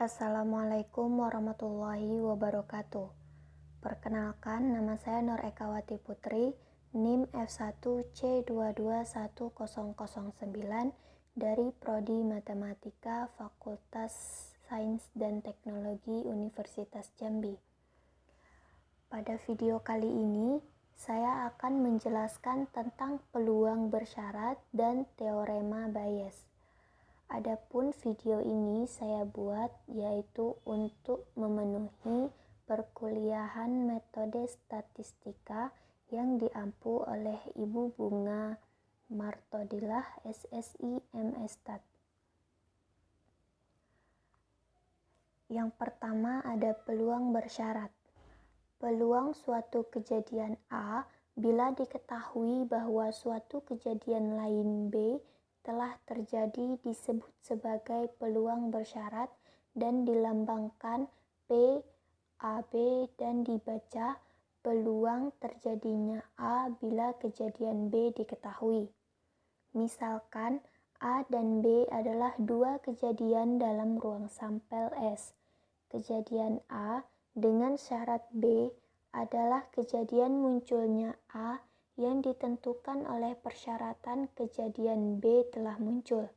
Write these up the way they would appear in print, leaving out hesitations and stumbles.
Assalamualaikum warahmatullahi wabarakatuh. Perkenalkan, nama saya Nur Ekawati Putri, NIM F1C221009 dari Prodi Matematika Fakultas Sains dan Teknologi Universitas Jambi. Pada video kali ini, saya akan menjelaskan tentang peluang bersyarat dan teorema Bayes. Adapun video ini saya buat yaitu untuk memenuhi perkuliahan metode statistika yang diampu oleh Ibu Bunga Martodilah SSI MStat. Yang pertama ada peluang bersyarat. Peluang suatu kejadian A bila diketahui bahwa suatu kejadian lain B telah terjadi disebut sebagai peluang bersyarat dan dilambangkan P, AB dan dibaca peluang terjadinya A bila kejadian B diketahui. Misalkan A dan B adalah dua kejadian dalam ruang sampel S. Kejadian A dengan syarat B adalah kejadian munculnya A yang ditentukan oleh persyaratan kejadian B telah muncul.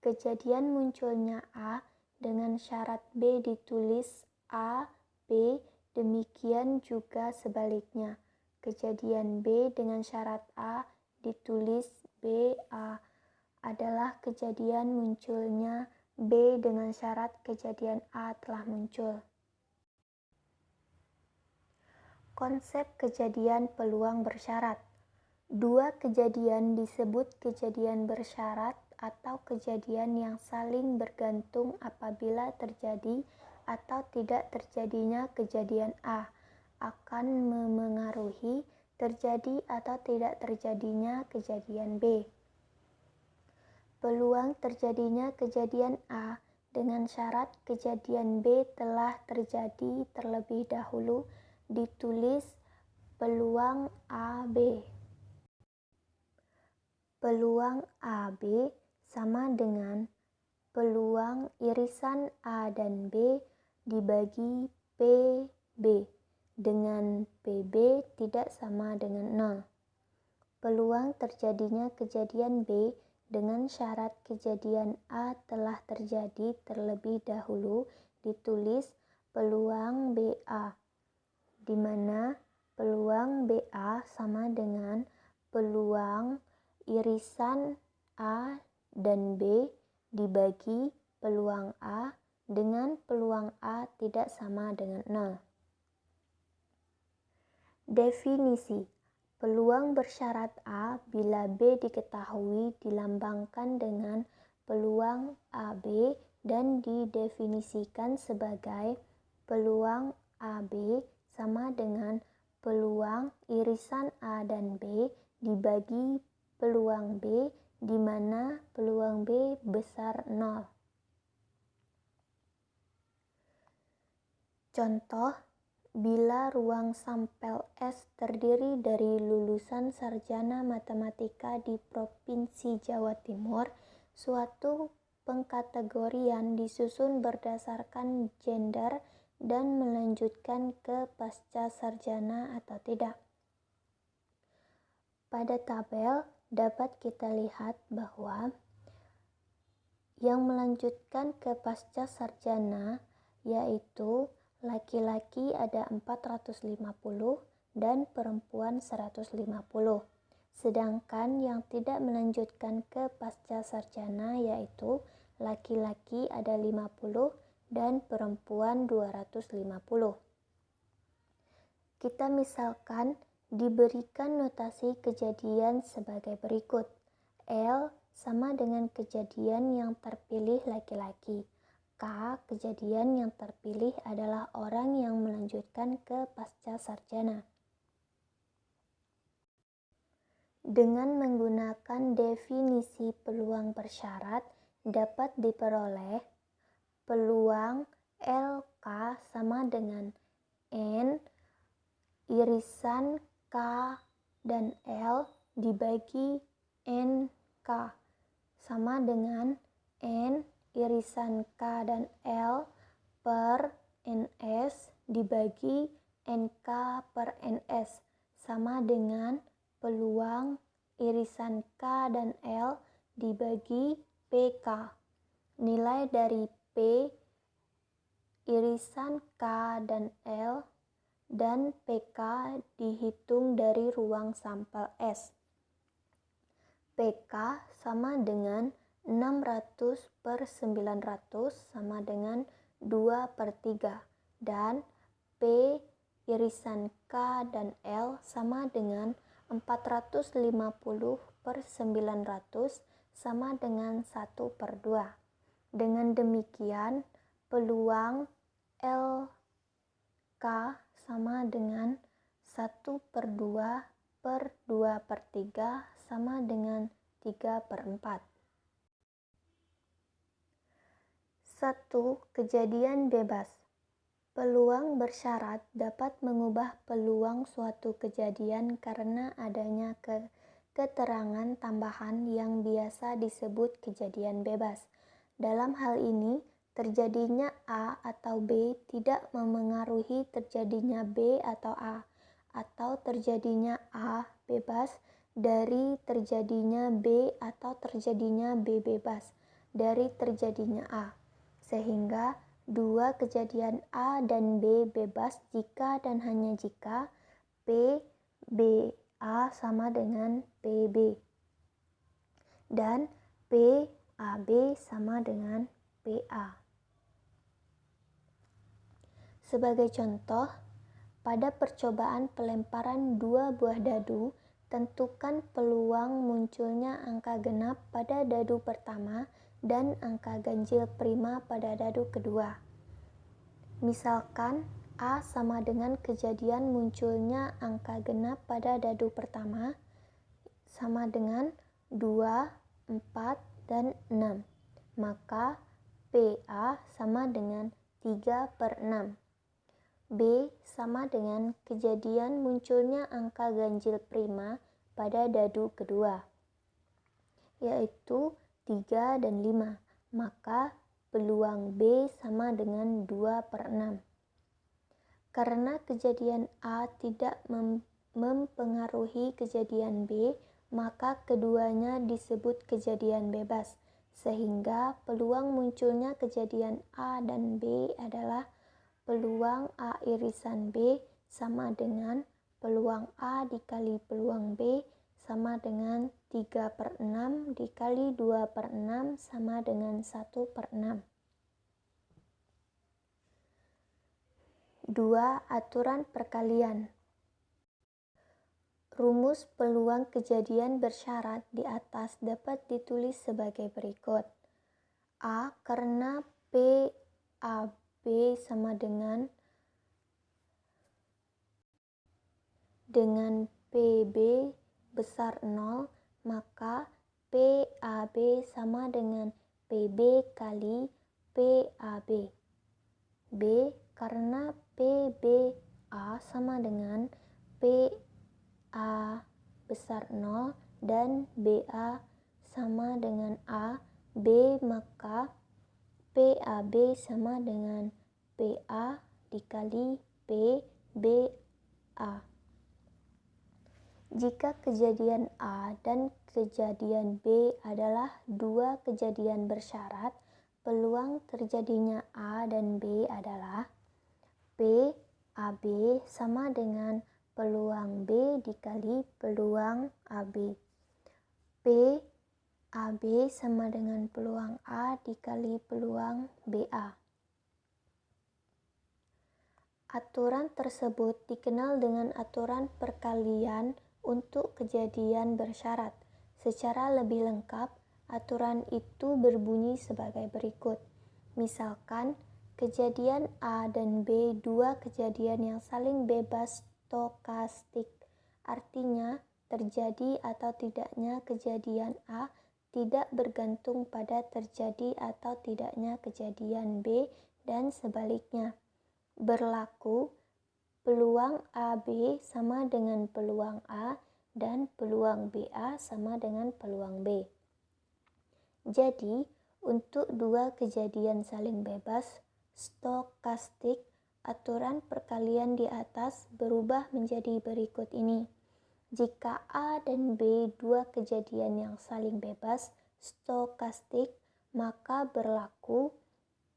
Kejadian munculnya A dengan syarat B ditulis A, B, demikian juga sebaliknya. Kejadian B dengan syarat A ditulis B, A adalah kejadian munculnya B dengan syarat kejadian A telah muncul. Konsep kejadian peluang bersyarat. Dua kejadian disebut kejadian bersyarat atau kejadian yang saling bergantung apabila terjadi atau tidak terjadinya kejadian A akan memengaruhi terjadi atau tidak terjadinya kejadian B. Peluang terjadinya kejadian A dengan syarat kejadian B telah terjadi terlebih dahulu ditulis peluang AB. Peluang AB sama dengan peluang irisan A dan B dibagi PB dengan PB tidak sama dengan 0. Peluang terjadinya kejadian B dengan syarat kejadian A telah terjadi terlebih dahulu ditulis peluang BA, di mana peluang BA sama dengan peluang irisan A dan B dibagi peluang A dengan peluang A tidak sama dengan 0. Definisi peluang bersyarat A bila B diketahui dilambangkan dengan peluang AB dan didefinisikan sebagai peluang AB sama dengan peluang irisan A dan B dibagi peluang B di mana peluang B besar 0. Contoh, bila ruang sampel S terdiri dari lulusan sarjana matematika di Provinsi Jawa Timur, suatu pengkategorian disusun berdasarkan gender dan melanjutkan ke pasca sarjana atau tidak. Pada tabel dapat kita lihat bahwa yang melanjutkan ke pasca sarjana yaitu laki-laki ada 450 dan perempuan 150. Sedangkan yang tidak melanjutkan ke pasca sarjana yaitu laki-laki ada 50 dan perempuan 250. Kita misalkan diberikan notasi kejadian sebagai berikut. L sama dengan kejadian yang terpilih laki-laki. K kejadian yang terpilih adalah orang yang melanjutkan ke pasca sarjana. Dengan menggunakan definisi peluang bersyarat dapat diperoleh peluang LK sama dengan N irisan K dan L dibagi NK sama dengan N irisan K dan L per NS dibagi NK per NS sama dengan peluang irisan K dan L dibagi PK. Nilai dari P irisan K dan L dan PK dihitung dari ruang sampel S. PK sama dengan 600 per 900 sama dengan 2/3 dan P irisan K dan L sama dengan 450 per 900 sama dengan 1/2. Dengan demikian, peluang LK sama dengan 1/2 per 2/3 sama dengan 3/4. 1. Kejadian bebas. Peluang bersyarat dapat mengubah peluang suatu kejadian karena adanya keterangan tambahan yang biasa disebut kejadian bebas. Dalam hal ini, terjadinya A atau B tidak memengaruhi terjadinya B atau A, atau terjadinya A bebas dari terjadinya B atau terjadinya B bebas dari terjadinya A. Sehingga dua kejadian A dan B bebas jika dan hanya jika P B A sama dengan PB dan P AB sama dengan PA. Sebagai contoh, pada percobaan pelemparan dua buah dadu, tentukan peluang munculnya angka genap pada dadu pertama dan angka ganjil prima pada dadu kedua. Misalkan A sama dengan kejadian munculnya angka genap pada dadu pertama sama dengan 2, 4, dan 6. Maka PA sama dengan 3/6. B sama dengan kejadian munculnya angka ganjil prima pada dadu kedua, yaitu 3 dan 5. Maka peluang B sama dengan 2/6. Karena kejadian A tidak mempengaruhi kejadian B, maka keduanya disebut kejadian bebas, sehingga peluang munculnya kejadian A dan B adalah peluang A irisan B sama dengan peluang A dikali peluang B sama dengan 3/6 dikali 2/6 sama dengan 1/6. 2. Aturan perkalian. Rumus peluang kejadian bersyarat di atas dapat ditulis sebagai berikut. A karena PAB sama dengan PB besar 0, maka PAB sama dengan PB kali PAB. B karena PBA sama dengan PA besar 0 dan BA sama dengan A, B, maka PAB sama dengan PA dikali PBA. Jika kejadian A dan kejadian B adalah dua kejadian bersyarat, peluang terjadinya A dan B adalah PAB sama dengan peluang B dikali peluang AB. PAB sama dengan peluang A dikali peluang BA. Aturan tersebut dikenal dengan aturan perkalian untuk kejadian bersyarat. Secara lebih lengkap, aturan itu berbunyi sebagai berikut. Misalkan, kejadian A dan B dua kejadian yang saling bebas stokastik. Artinya, terjadi atau tidaknya kejadian A tidak bergantung pada terjadi atau tidaknya kejadian B dan sebaliknya. Berlaku peluang AB sama dengan peluang A dan peluang BA sama dengan peluang B. Jadi, untuk dua kejadian saling bebas stokastik, aturan perkalian di atas berubah menjadi berikut ini. Jika A dan B dua kejadian yang saling bebas stokastik, maka berlaku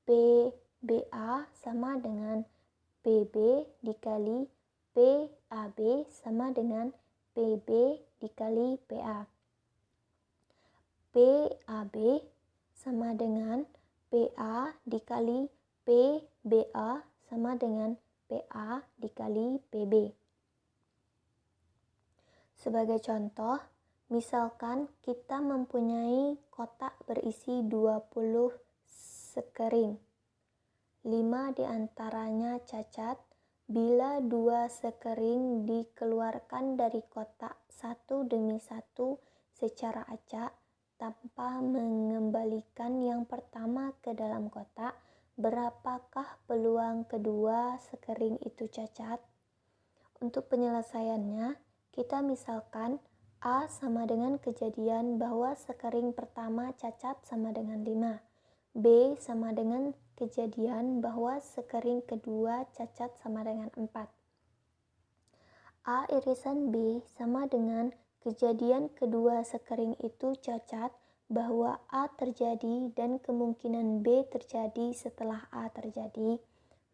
PBA sama dengan PB dikali PAB sama dengan PB dikali PA. PAB sama dengan PA dikali PBA sama dengan PA dikali PB. Sebagai contoh, misalkan kita mempunyai kotak berisi 20 sekering. 5 diantaranya cacat. Bila 2 sekering dikeluarkan dari kotak satu demi satu secara acak tanpa mengembalikan yang pertama ke dalam kotak, berapakah peluang kedua sekering itu cacat? Untuk penyelesaiannya, kita misalkan A sama dengan kejadian bahwa sekering pertama cacat sama dengan 5. B sama dengan kejadian bahwa sekering kedua cacat sama dengan 4. A irisan B sama dengan kejadian kedua sekering itu cacat bahwa A terjadi dan kemungkinan B terjadi setelah A terjadi,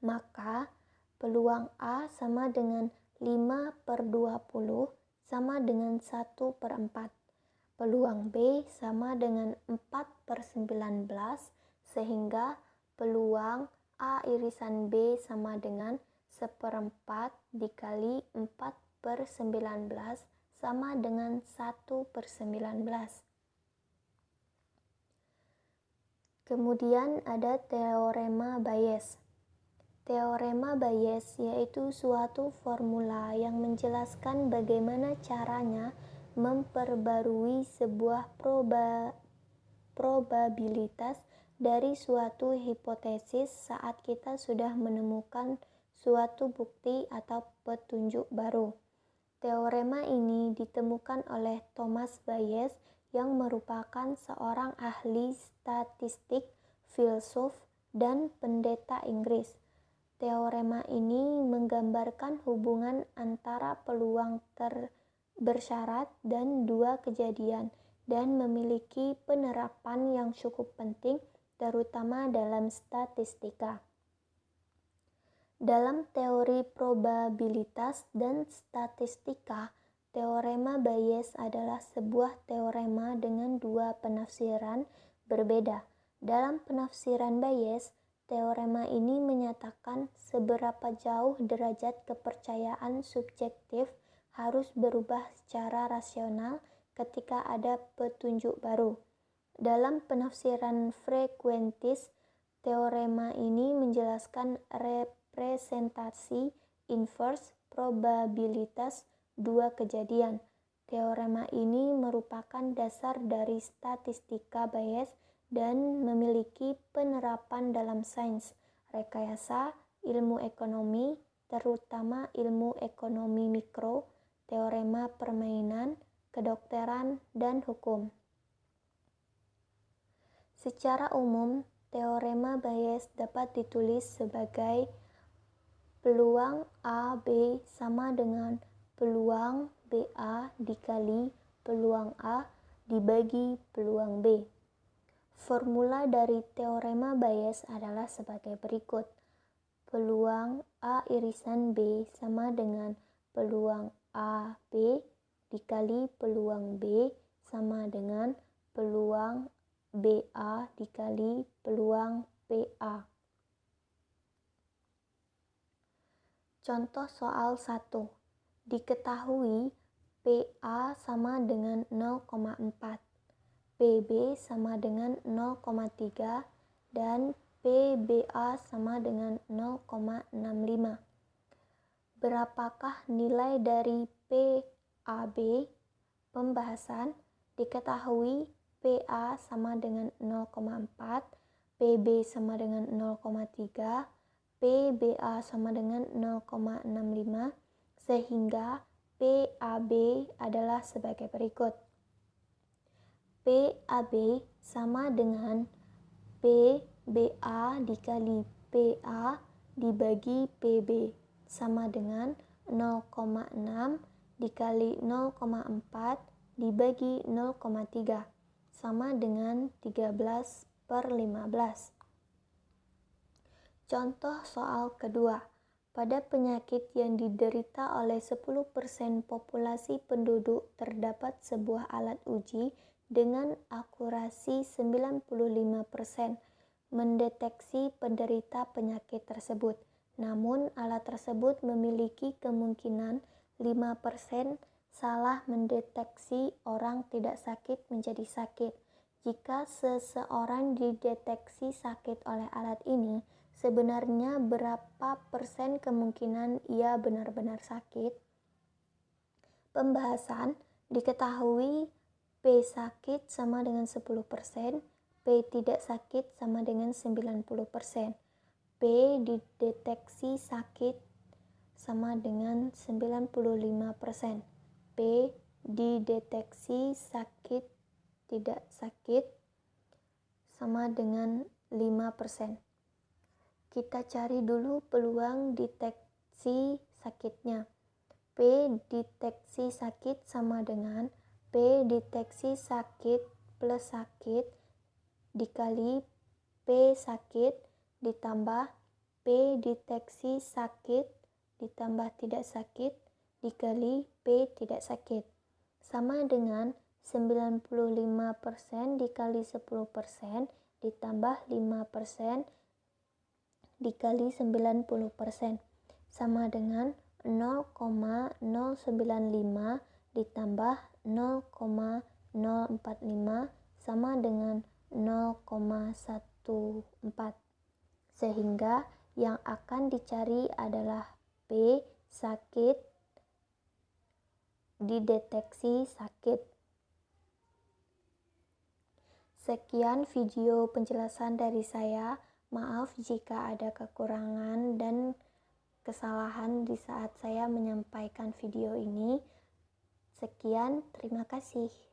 maka peluang A sama dengan 5/20 sama dengan 1/4. Peluang B sama dengan 4/19 sehingga peluang A irisan B sama dengan 1/4 dikali 4/19 sama dengan 1/19. Kemudian ada teorema Bayes. Teorema Bayes yaitu suatu formula yang menjelaskan bagaimana caranya memperbarui sebuah probabilitas dari suatu hipotesis saat kita sudah menemukan suatu bukti atau petunjuk baru. Teorema ini ditemukan oleh Thomas Bayes yang merupakan seorang ahli statistik, filsuf, dan pendeta Inggris. Teorema ini menggambarkan hubungan antara peluang bersyarat dan dua kejadian dan memiliki penerapan yang cukup penting terutama dalam statistika. Dalam teori probabilitas dan statistika, teorema Bayes adalah sebuah teorema dengan dua penafsiran berbeda. Dalam penafsiran Bayes, teorema ini menyatakan seberapa jauh derajat kepercayaan subjektif harus berubah secara rasional ketika ada petunjuk baru. Dalam penafsiran frekuentis, teorema ini menjelaskan representasi inverse probabilitas dua kejadian. Teorema ini merupakan dasar dari statistika Bayes dan memiliki penerapan dalam sains, rekayasa, ilmu ekonomi, terutama ilmu ekonomi mikro, teorema permainan, kedokteran, dan hukum. Secara umum, teorema Bayes dapat ditulis sebagai peluang AB sama dengan peluang BA dikali peluang A dibagi peluang B. Formula dari teorema Bayes adalah sebagai berikut. Peluang A irisan B sama dengan peluang AB dikali peluang B sama dengan peluang BA dikali peluang PA. Contoh soal 1. Diketahui PA sama dengan 0,4, PB sama dengan 0,3, dan PBA sama dengan 0,65. Berapakah nilai dari PAB? Pembahasan. Diketahui PA sama dengan 0,4, PB sama dengan 0,3, PBA sama dengan 0,65, sehingga PAB adalah sebagai berikut. PAB sama dengan PBA dikali PA dibagi PB sama dengan 0,6 dikali 0,4 dibagi 0,3 sama dengan 13/15. Contoh soal kedua. Pada penyakit yang diderita oleh 10% populasi penduduk terdapat sebuah alat uji dengan akurasi 95% mendeteksi penderita penyakit tersebut. Namun alat tersebut memiliki kemungkinan 5% salah mendeteksi orang tidak sakit menjadi sakit. Jika seseorang dideteksi sakit oleh alat ini, sebenarnya berapa persen kemungkinan ia benar-benar sakit? Pembahasan diketahui P sakit sama dengan 10%, P tidak sakit sama dengan 90%. P dideteksi sakit sama dengan 95%. P dideteksi sakit tidak sakit sama dengan 5%. Kita cari dulu peluang deteksi sakitnya. P deteksi sakit sama dengan P deteksi sakit plus sakit dikali P sakit ditambah P deteksi sakit ditambah tidak sakit dikali P tidak sakit sama dengan 95% dikali 10% ditambah 5% dikali 90% sama dengan 0,095 ditambah 0,045 sama dengan 0,14. Sehingga yang akan dicari adalah P sakit dideteksi sakit. Sekian video penjelasan dari saya. Maaf jika ada kekurangan dan kesalahan di saat saya menyampaikan video ini. Sekian, terima kasih.